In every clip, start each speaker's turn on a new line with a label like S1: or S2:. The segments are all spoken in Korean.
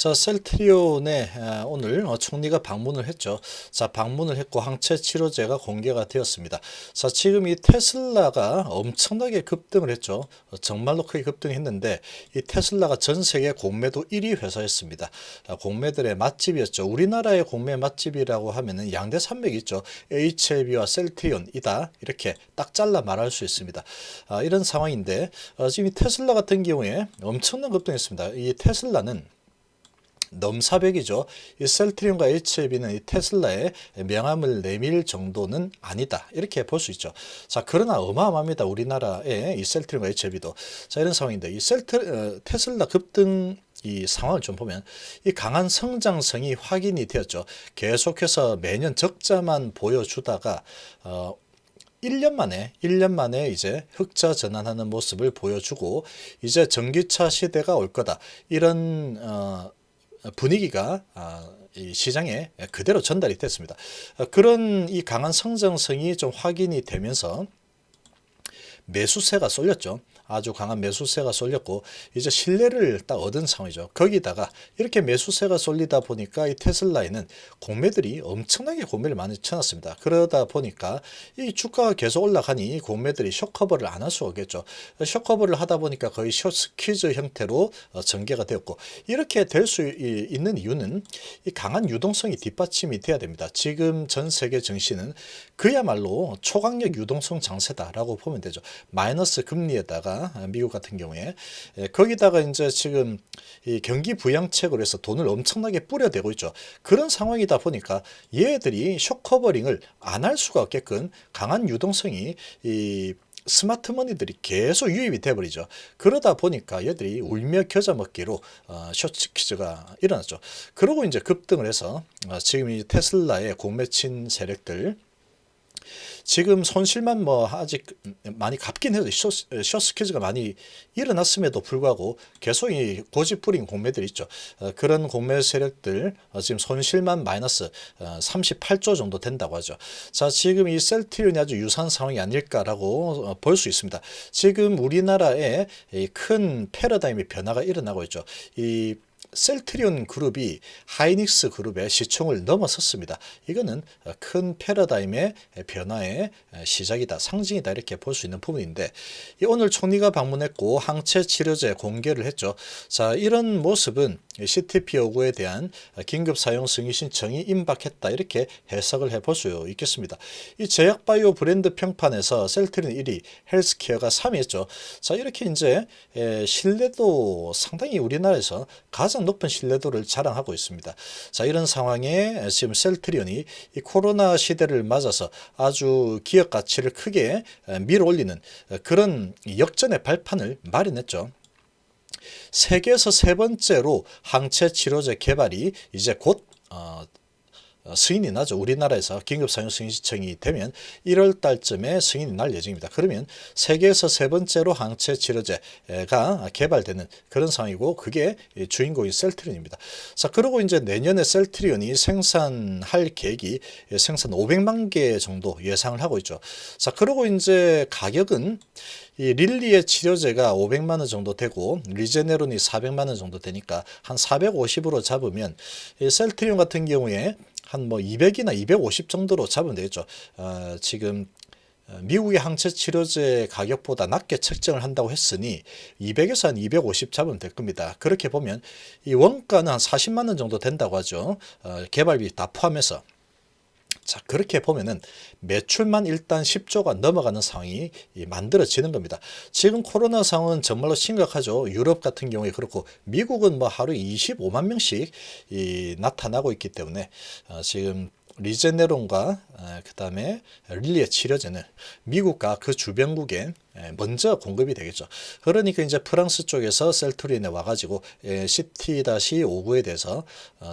S1: 자, 셀트리온에 오늘 총리가 방문을 했죠. 자, 방문을 했고 항체 치료제가 공개가 되었습니다. 자, 지금 이 테슬라가 엄청나게 급등을 했죠. 정말로 크게 급등했는데 이 테슬라가 전 세계 공매도 1위 회사였습니다. 공매들의 맛집이었죠. 우리나라의 공매 맛집이라고 하면은 양대 산맥이 있죠. HLB와 셀트리온이다. 이렇게 딱 잘라 말할 수 있습니다. 이런 상황인데 지금 이 테슬라 같은 경우에 엄청난 급등했습니다. 이 테슬라는 넘사벽이죠. 이 셀트리온과 HLB는 이 테슬라의 명함을 내밀 정도는 아니다. 이렇게 볼 수 있죠. 자, 그러나 어마어마합니다. 우리나라의 이 셀트리온과 HLB도. 자, 이런 상황인데 이 테슬라 급등 이 상황을 좀 보면 이 강한 성장성이 확인이 되었죠. 계속해서 매년 적자만 보여주다가 1년 만에 이제 흑자 전환하는 모습을 보여주고 이제 전기차 시대가 올 거다. 이런 분위기가 이 시장에 그대로 전달이 됐습니다. 그런 이 강한 성장성이 좀 확인이 되면서 매수세가 쏠렸죠. 아주 강한 매수세가 쏠렸고 이제 신뢰를 딱 얻은 상황이죠. 거기다가 이렇게 매수세가 쏠리다 보니까 이 테슬라에는 공매들이 엄청나게 공매를 많이 쳐놨습니다. 그러다 보니까 이 주가가 계속 올라가니 공매들이 숏커버를 안 할 수 없겠죠. 숏커버를 하다 보니까 거의 숏스퀴즈 형태로 전개가 되었고 이렇게 될 수 있는 이유는 이 강한 유동성이 뒷받침이 돼야 됩니다. 지금 전 세계 증시는 그야말로 초강력 유동성 장세다라고 보면 되죠. 마이너스 금리에다가 미국 같은 경우에 거기다가 이제 지금 이 경기 부양책으로 해서 돈을 엄청나게 뿌려대고 있죠. 그런 상황이다 보니까 얘들이 숏커버링을 안 할 수가 없게끔 강한 유동성이 이 스마트 머니들이 계속 유입이 돼버리죠. 그러다 보니까 얘들이 울며 겨자 먹기로 숏스퀴즈가 일어났죠. 그러고 이제 급등을 해서 지금 이 테슬라의 공매친 세력들 지금 손실만 뭐 아직 많이 갚긴 해도 숏스퀴즈가 많이 일어났음에도 불구하고 계속 이 고집부린 공매들이 있죠. 그런 공매 세력들 지금 손실만 마이너스 38조 정도 된다고 하죠. 자, 지금 이 셀트리온이 아주 유사한 상황이 아닐까라고 볼 수 있습니다. 지금 우리나라에 큰 패러다임의 변화가 일어나고 있죠. 이 셀트리온 그룹이 하이닉스 그룹의 시총을 넘어섰습니다. 이거는 큰 패러다임의 변화의 시작이다, 상징이다 이렇게 볼 수 있는 부분인데 오늘 총리가 방문했고 항체 치료제 공개를 했죠. 자, 이런 모습은 CTP59에 대한 긴급 사용 승인 신청이 임박했다 이렇게 해석을 해볼 수 있겠습니다. 이 제약바이오 브랜드 평판에서 셀트리온 1위, 헬스케어가 3위였죠. 자, 이렇게 이제 신뢰도 상당히 우리나라에서 가장 높은 신뢰도를 자랑하고 있습니다. 자, 이런 상황에 지금 셀트리온이 이 코로나 시대를 맞아서 아주 기업 가치를 크게 밀어 올리는 그런 역전의 발판을 마련했죠. 세계에서 세 번째로 항체 치료제 개발이 이제 곧 승인이 나죠. 우리나라에서 긴급사용 승인 신청이 되면 1월 달쯤에 승인이 날 예정입니다. 그러면 세계에서 세 번째로 항체 치료제가 개발되는 그런 상황이고 그게 주인공인 셀트리온입니다. 자, 그리고 이제 내년에 셀트리온이 생산할 계획이 생산 500만 개 정도 예상을 하고 있죠. 자, 그리고 이제 가격은 이 릴리의 치료제가 500만 원 정도 되고 리제네론이 400만 원 정도 되니까 한 450으로 잡으면 이 셀트리온 같은 경우에 한 뭐 200이나 250 정도로 잡으면 되겠죠. 지금 미국의 항체 치료제 가격보다 낮게 책정을 한다고 했으니 200에서 한 250 잡으면 될 겁니다. 그렇게 보면 이 원가는 한 40만 원 정도 된다고 하죠. 개발비 다 포함해서. 자, 그렇게 보면은 매출만 일단 10조가 넘어가는 상황이 만들어지는 겁니다. 지금 코로나 상황은 정말로 심각하죠. 유럽 같은 경우에 그렇고 미국은 뭐 하루에 25만 명씩 나타나고 있기 때문에 지금 리제네론과 그다음에 릴리의 치료제는 미국과 그 주변국에 먼저 공급이 되겠죠. 그러니까 이제 프랑스 쪽에서 셀트리온에 와가지고 CT-59에 대해서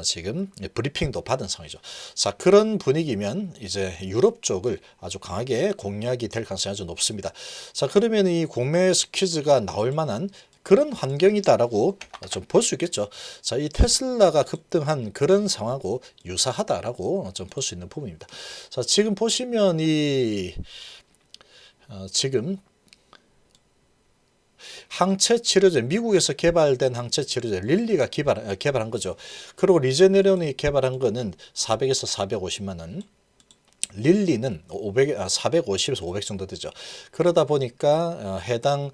S1: 지금 브리핑도 받은 상황이죠. 자, 그런 분위기면 이제 유럽 쪽을 아주 강하게 공략이 될 가능성이 아주 높습니다. 자, 그러면 이 공매 스퀴즈가 나올 만한 그런 환경이다라고 좀 볼 수 있겠죠. 자, 이 테슬라가 급등한 그런 상황하고 유사하다라고 좀 볼 수 있는 부분입니다. 자, 지금 보시면 이 지금 항체 치료제, 미국에서 개발된 항체 치료제 릴리가 개발한 거죠. 그리고 리제네론이 개발한 거는 400에서 450만 원. 릴리는 450에서 500 정도 되죠. 그러다 보니까 해당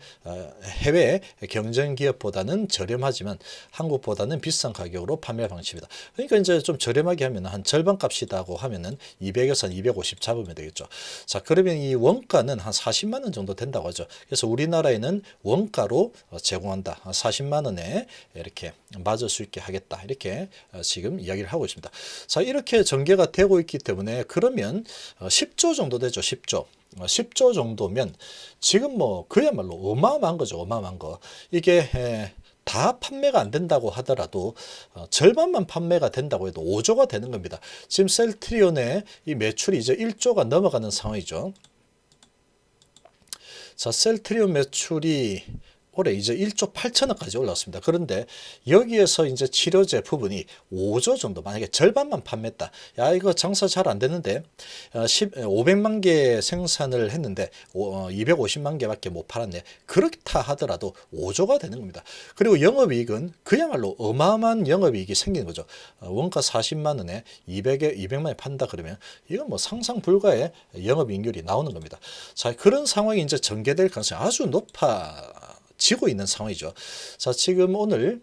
S1: 해외 경쟁 기업보다는 저렴하지만 한국보다는 비싼 가격으로 판매 방식입니다. 그러니까 이제 좀 저렴하게 하면 한 절반 값이다고 하면은 200에서 250 잡으면 되겠죠. 자, 그러면 이 원가는 한 40만 원 정도 된다고 하죠. 그래서 우리나라에는 원가로 제공한다. 40만 원에 이렇게 맞을 수 있게 하겠다. 이렇게 지금 이야기를 하고 있습니다. 자, 이렇게 전개가 되고 있기 때문에 그러면 10조 정도 되죠. 10조. 10조 정도면 지금 뭐 그야말로 어마어마한 거죠. 어마어마한 거. 이게 다 판매가 안 된다고 하더라도 절반만 판매가 된다고 해도 5조가 되는 겁니다. 지금 셀트리온의 이 매출이 이제 1조가 넘어가는 상황이죠. 자, 셀트리온 매출이 올해 이제 1조 8천억까지 올랐습니다. 그런데 여기에서 이제 치료제 부분이 5조 정도, 만약에 절반만 판매했다. 야, 이거 장사 잘 안 되는데 500만 개 생산을 했는데 250만 개밖에 못 팔았네. 그렇다 하더라도 5조가 되는 겁니다. 그리고 영업이익은 그야말로 어마어마한 영업이익이 생기는 거죠. 원가 40만 원에 200만 원 판다 그러면 이건 뭐 상상 불가의 영업이익률이 나오는 겁니다. 자, 그런 상황이 이제 전개될 가능성이 아주 높아지고 있는 상황이죠. 자, 지금 오늘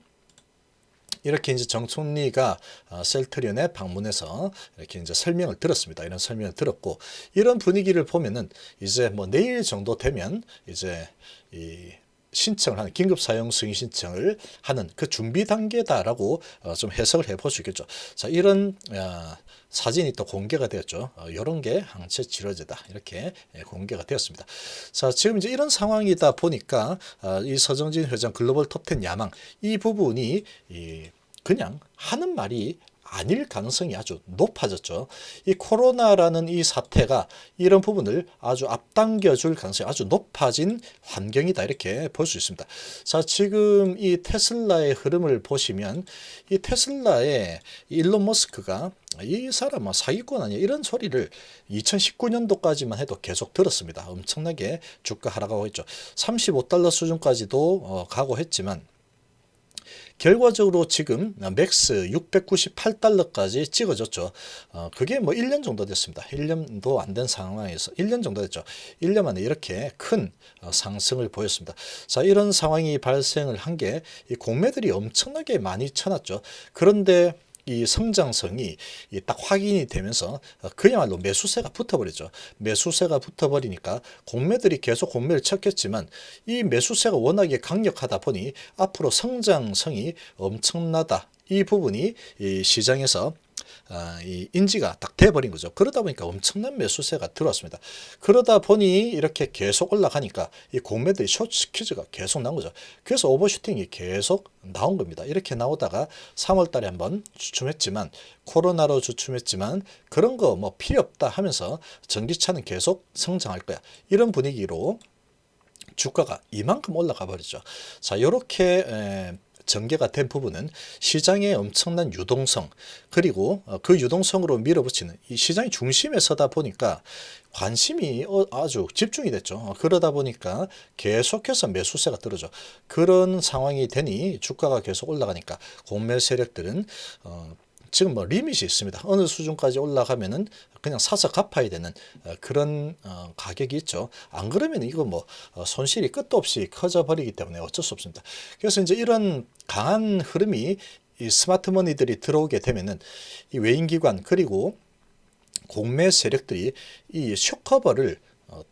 S1: 이렇게 이제 정 총리가 셀트리온에 방문해서 이렇게 이제 설명을 들었습니다. 이런 설명을 들었고, 이런 분위기를 보면은 이제 뭐 내일 정도 되면 이제 이 신청을 하는, 긴급 사용 승인 신청을 하는 그 준비 단계다라고 좀 해석을 해볼 수 있겠죠. 자, 이런 사진이 또 공개가 되었죠. 이런 게 항체 치료제다. 이렇게 공개가 되었습니다. 자, 지금 이제 이런 상황이다 보니까 이 서정진 회장 글로벌 톱10 야망, 이 부분이 그냥 하는 말이 아닐 가능성이 아주 높아졌죠. 이 코로나라는 이 사태가 이런 부분을 아주 앞당겨 줄 가능성이 아주 높아진 환경이다. 이렇게 볼 수 있습니다. 자, 지금 이 테슬라의 흐름을 보시면 이 테슬라의 일론 머스크가 이 사람 사기꾼 아니야 이런 소리를 2019년도까지만 해도 계속 들었습니다. 엄청나게 주가 하락하고 있죠. 35달러 수준까지도 가고 했지만 결과적으로 지금 맥스 698달러까지 찍어졌죠. 그게 뭐 1년 정도 됐습니다. 1년도 안 된 상황에서 1년 정도 됐죠. 1년 만에 이렇게 큰 상승을 보였습니다. 자, 이런 상황이 발생을 한 게 이 공매들이 엄청나게 많이 쳐놨죠. 그런데 이 성장성이 딱 확인이 되면서 그야말로 매수세가 붙어버리죠. 매수세가 붙어버리니까 공매들이 계속 공매를 쳤겠지만 이 매수세가 워낙에 강력하다 보니 앞으로 성장성이 엄청나다. 이 부분이 이 시장에서 이 인지가 딱 돼버린 거죠. 그러다 보니까 엄청난 매수세가 들어왔습니다. 그러다 보니 이렇게 계속 올라가니까 이 공매들이 숏스퀴즈가 계속 나온 거죠. 그래서 오버슈팅이 계속 나온 겁니다. 이렇게 나오다가 3월 달에 한번 주춤했지만, 코로나로 주춤했지만 그런 거 뭐 필요 없다 하면서 전기차는 계속 성장할 거야. 이런 분위기로 주가가 이만큼 올라가 버리죠. 자, 이렇게 전개가 된 부분은 시장의 엄청난 유동성, 그리고 그 유동성으로 밀어붙이는 이 시장의 중심에 서다 보니까 관심이 아주 집중이 됐죠. 그러다 보니까 계속해서 매수세가 들어죠. 그런 상황이 되니 주가가 계속 올라가니까 공매 세력들은 지금 뭐 리밋이 있습니다. 어느 수준까지 올라가면은 그냥 사서 갚아야 되는 그런 가격이 있죠. 안 그러면 이거 뭐 손실이 끝도 없이 커져 버리기 때문에 어쩔 수 없습니다. 그래서 이제 이런 강한 흐름이 이 스마트머니들이 들어오게 되면은 이 외인기관 그리고 공매 세력들이 이 쇼커버를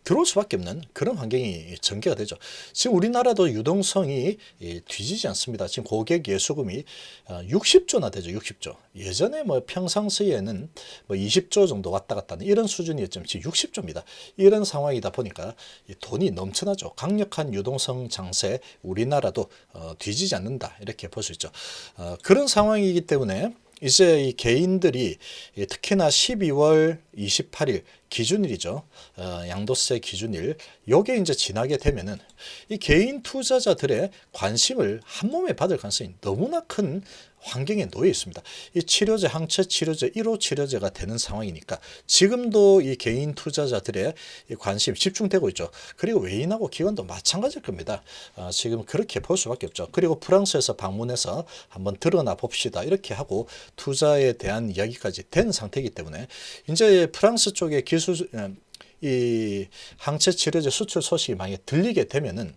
S1: 들어올 수밖에 없는 그런 환경이 전개가 되죠. 지금 우리나라도 유동성이 뒤지지 않습니다. 지금 고객 예수금이 60조나 되죠. 60조. 예전에 뭐 평상시에는 뭐 20조 정도 왔다 갔다 하는 이런 수준이었지만 지금 60조입니다. 이런 상황이다 보니까 돈이 넘쳐나죠. 강력한 유동성 장세, 우리나라도 뒤지지 않는다. 이렇게 볼 수 있죠. 그런 상황이기 때문에 이제 이 개인들이 특히나 12월 28일 기준일이죠. 양도세 기준일. 요게 이제 지나게 되면은 이 개인 투자자들의 관심을 한 몸에 받을 가능성이 너무나 큰 환경에 놓여 있습니다. 이 치료제, 항체 치료제, 1호 치료제가 되는 상황이니까 지금도 이 개인 투자자들의 이 관심이 집중되고 있죠. 그리고 외인하고 기관도 마찬가지일 겁니다. 지금 그렇게 볼 수밖에 없죠. 그리고 프랑스에서 방문해서 한번 드러나 봅시다. 이렇게 하고 투자에 대한 이야기까지 된 상태이기 때문에 이제 프랑스 쪽의 이 항체 치료제 수출 소식이 만약에 들리게 되면은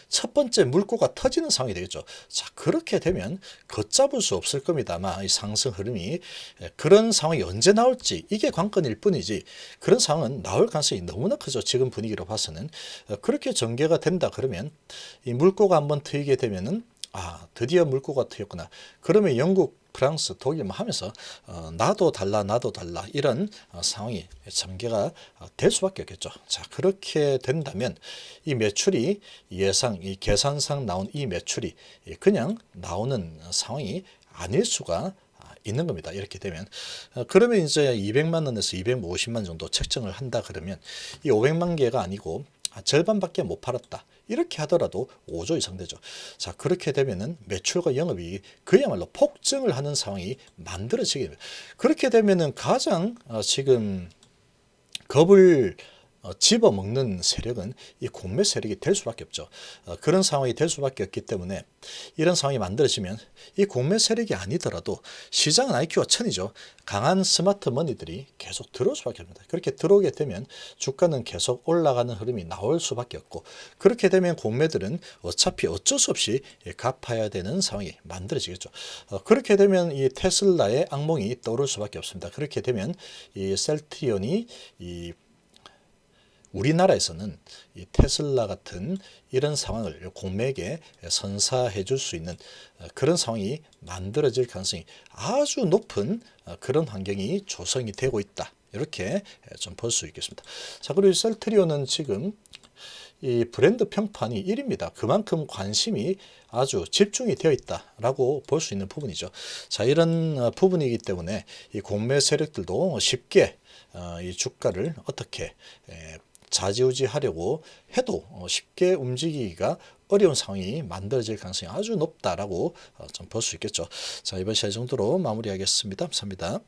S1: 첫 번째 물꼬가 터지는 상황이 되겠죠. 자, 그렇게 되면 걷잡을 수 없을 겁니다. 아마 이 상승 흐름이 그런 상황이 언제 나올지 이게 관건일 뿐이지 그런 상황은 나올 가능성이 너무나 크죠. 지금 분위기로 봐서는 그렇게 전개가 된다 그러면 이 물꼬가 한번 트이게 되면은 드디어 물꼬가 트였구나. 그러면 영국, 프랑스, 독일만 하면서 나도 달라 이런 상황이 전개가 될 수밖에 없겠죠. 자, 그렇게 된다면 이 매출이 이 계산상 나온 이 매출이 그냥 나오는 상황이 아닐 수가 있는 겁니다. 이렇게 되면 그러면 이제 200만 원에서 250만 정도 책정을 한다 그러면 이 500만 개가 아니고 절반밖에 못 팔았다. 이렇게 하더라도 5조 이상 되죠. 자, 그렇게 되면은 매출과 영업이익이 그야말로 폭증을 하는 상황이 만들어지게 됩니다. 그렇게 되면은 가장 지금 겁을 집어먹는 세력은 이 공매 세력이 될 수밖에 없죠. 그런 상황이 될 수밖에 없기 때문에 이런 상황이 만들어지면 이 공매 세력이 아니더라도 시장은 IQ가 1000이죠. 강한 스마트 머니들이 계속 들어올 수밖에 없습니다. 그렇게 들어오게 되면 주가는 계속 올라가는 흐름이 나올 수밖에 없고 그렇게 되면 공매들은 어차피 어쩔 수 없이 갚아야 되는 상황이 만들어지겠죠. 그렇게 되면 이 테슬라의 악몽이 떠오를 수밖에 없습니다. 그렇게 되면 이 셀트리온이 우리나라에서는 이 테슬라 같은 이런 상황을 공매에게 선사해 줄 수 있는 그런 상황이 만들어질 가능성이 아주 높은 그런 환경이 조성이 되고 있다. 이렇게 좀 볼 수 있겠습니다. 자, 그리고 셀트리온은 지금 이 브랜드 평판이 1입니다. 그만큼 관심이 아주 집중이 되어 있다라고 볼 수 있는 부분이죠. 자, 이런 부분이기 때문에 이 공매 세력들도 쉽게 이 주가를 어떻게 좌지우지하려고 해도 쉽게 움직이기가 어려운 상황이 만들어질 가능성이 아주 높다라고 좀 볼 수 있겠죠. 자, 이번 시간 정도로 마무리하겠습니다. 감사합니다.